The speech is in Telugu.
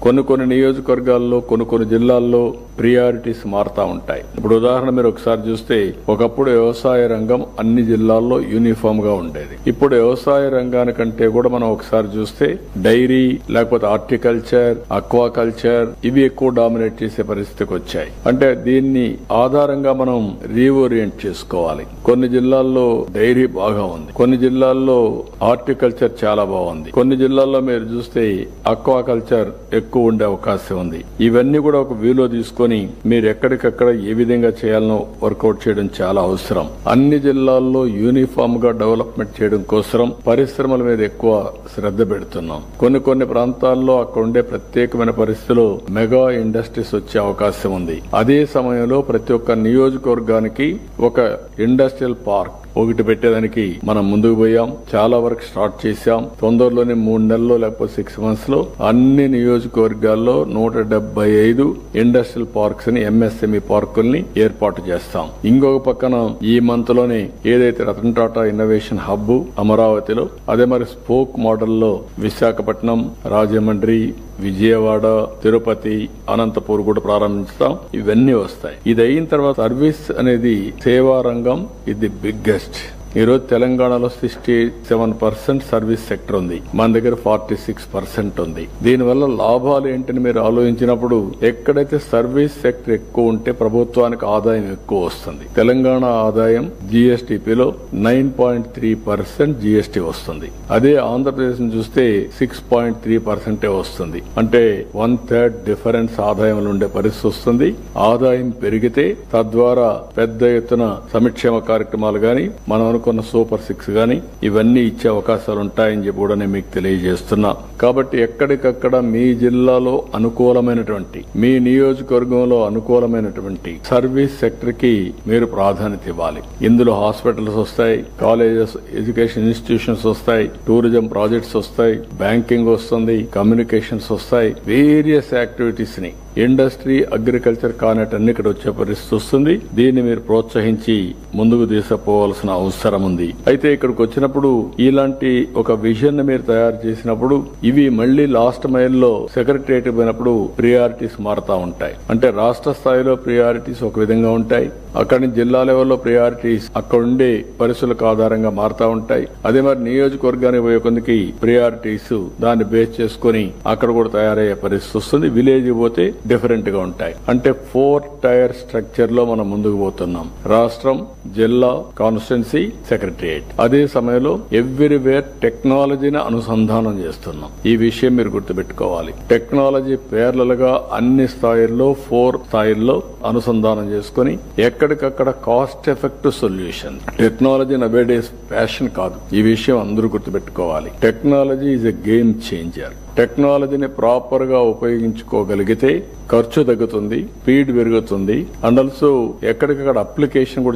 కొన్ని నియోజకవర్గాల్లో కొన్ని జిల్లాల్లో ప్రియారిటీస్ మారుతా ఉంటాయి. ఇప్పుడు ఉదాహరణ మీరు ఒకసారి చూస్తే ఒకప్పుడు వ్యవసాయ రంగం అన్ని జిల్లాల్లో యూనిఫామ్ గా ఉండేది. ఇప్పుడు వ్యవసాయ రంగానికంటే కూడా మనం ఒకసారి చూస్తే డైరీ లేకపోతే హార్టికల్చర్, అక్వాకల్చర్ ఇవి ఎక్కువ డామినేట్ చేసే పరిస్థితికి వచ్చాయి. అంటే దీన్ని ఆధారంగా మనం రీఓరియంట్ చేసుకోవాలి. కొన్ని జిల్లాల్లో డైరీ బాగా ఉంది, కొన్ని జిల్లాల్లో హార్టికల్చర్ చాలా బాగుంది, కొన్ని జిల్లాల్లో మీరు చూస్తే అక్వాకల్చర్ ఎక్కువ ఉండే అవకాశం ఉంది. ఇవన్నీ కూడా ఒక వ్యూలో తీసుకొని మీరు ఎక్కడికక్కడ ఏ విధంగా చేయాలనో వర్కౌట్ చేయడం చాలా అవసరం. అన్ని జిల్లాల్లో యూనిఫామ్ గా డెవలప్మెంట్ చేయడం కోసం పరిశ్రమల మీద ఎక్కువ శ్రద్ధ పెడుతున్నాం. కొన్ని ప్రాంతాల్లో అక్కడ ఉండే ప్రత్యేకమైన పరిస్థితుల్లో మెగా ఇండస్ట్రీస్ వచ్చే అవకాశం ఉంది. అదే సమయంలో ప్రతి ఒక్క నియోజకవర్గానికి ఒక ఇండస్ట్రియల్ పార్క్ ఒకటి పెట్టేదానికి మనం ముందుకు పోయాం. చాలా వరకు స్టార్ట్ చేశాం. తొందరలోనే 3 నెలల్లో లేకపోతే 6 months లో అన్ని నియోజకవర్గాల్లో 175 ఇండస్ట్రియల్ పార్క్స్ ని, ఎంఎస్ఎంఈ పార్కుల్ని ఏర్పాటు చేస్తాం. ఇంకొక పక్కన ఈ మంత్ లోనే ఏదైతే రతన్ టాటా ఇన్నోవేషన్ హబ్ అమరావతిలో, అదే మరి స్పోక్ మోడల్లో విశాఖపట్నం, రాజమండ్రి, విజయవాడ, తిరుపతి, అనంతపూర్ కూడా ప్రారంభించుతాం. ఇవన్నీ వస్తాయి. ఇది అయిన తర్వాత సర్వీస్ అనేది సేవా రంగం ఇది బిగ్గెస్ట్. ఈరోజు తెలంగాణలో 67% సర్వీస్ సెక్టర్ ఉంది, మన దగ్గర 46% ఉంది. దీనివల్ల లాభాలు ఏంటని మీరు ఆలోచించినప్పుడు ఎక్కడైతే సర్వీస్ సెక్టర్ ఎక్కువ ఉంటే ప్రభుత్వానికి ఆదాయం ఎక్కువ వస్తుంది. తెలంగాణ ఆదాయం జీఎస్టీపీలో 9.3% జీఎస్టీ వస్తుంది. అదే ఆంధ్రప్రదేశ్ చూస్తే 6.3% వస్తుంది. అంటే 1/3 డిఫరెన్స్ ఆదాయంలో ఉండే పరిస్థితి వస్తుంది. ఆదాయం పెరిగితే తద్వారా పెద్ద ఎత్తున సంక్షేమ కార్యక్రమాలు గాని, మనం అనుకున్న సూపర్ 6 గాని ఇవన్నీ ఇచ్చే అవకాశాలు ఉంటాయని చెప్పి కూడా నేను మీకు తెలియజేస్తున్నా. కాబట్టి ఎక్కడికక్కడ మీ జిల్లాలో అనుకూలమైనటువంటి, మీ నియోజకవర్గంలో అనుకూలమైనటువంటి సర్వీస్ సెక్టర్ కి మీరు ప్రాధాన్యత ఇవ్వాలి. ఇందులో హాస్పిటల్స్ వస్తాయి, కాలేజెస్, ఎడ్యుకేషన్ ఇన్స్టిట్యూషన్స్ వస్తాయి, టూరిజం ప్రాజెక్ట్స్ వస్తాయి, బ్యాంకింగ్ వస్తుంది, కమ్యూనికేషన్స్ వస్తాయి. వేరియస్ యాక్టివిటీస్ ని ఇండస్ట్రీ, అగ్రికల్చర్ కానటన్ని ఇక్కడ వచ్చే పరిస్థితి వస్తుంది. దీన్ని మీరు ప్రోత్సహించి ముందుకు తీసుకుపోవాల్సిన అవసరం ఉంది. అయితే ఇక్కడికి వచ్చినప్పుడు ఇలాంటి ఒక విజన్ మీరు తయారు చేసినప్పుడు ఇవి మళ్లీ లాస్ట్ మైల్ లో సెక్రటరియట్ పోయినప్పుడు ప్రియారిటీస్ మారుతా ఉంటాయి. అంటే రాష్ట్ర స్థాయిలో ప్రియారిటీస్ ఒక విధంగా ఉంటాయి, అక్కడి జిల్లా లెవెల్లో ప్రియారిటీస్ అక్కడ ఉండే పరిస్థితులకు ఆధారంగా మారుతా ఉంటాయి. అదే మరి నియోజకవర్గానికి పోయే కొందికి ప్రియారిటీస్ దాన్ని బేస్ చేసుకుని అక్కడ కూడా తయారయ్యే పరిస్థితి వస్తుంది. విలేజ్ పోతే డిఫరెంట్ గా ఉంటాయి. అంటే 4 టైర్ స్ట్రక్చర్ లో మనం ముందుకు పోతున్నాం. రాష్ట్రం, జిల్లా, కాన్స్టిట్యున్సీ, సెక్రటరియట్. అదే సమయంలో ఎవ్రీవేర్ టెక్నాలజీని అనుసంధానం చేస్తున్నాం. ఈ విషయం మీరు గుర్తుపెట్టుకోవాలి. టెక్నాలజీ పేర్లలుగా అన్ని స్థాయిల్లో 4 స్థాయిల్లో అనుసంధానం చేసుకుని ఎక్కడికక్కడ cost effective solution. Technology nowadays fashion కాదు. ఈ విషయం అందరూ గుర్తుపెట్టుకోవాలి. Technology is a game changer. టెక్నాలజీని ప్రాపర్ గా ఉపయోగించుకోగలిగితే ఖర్చు తగ్గుతుంది, స్పీడ్ పెరుగుతుంది, అండ్ ఆల్సో ఎక్కడికక్కడ అప్లికేషన్ కూడా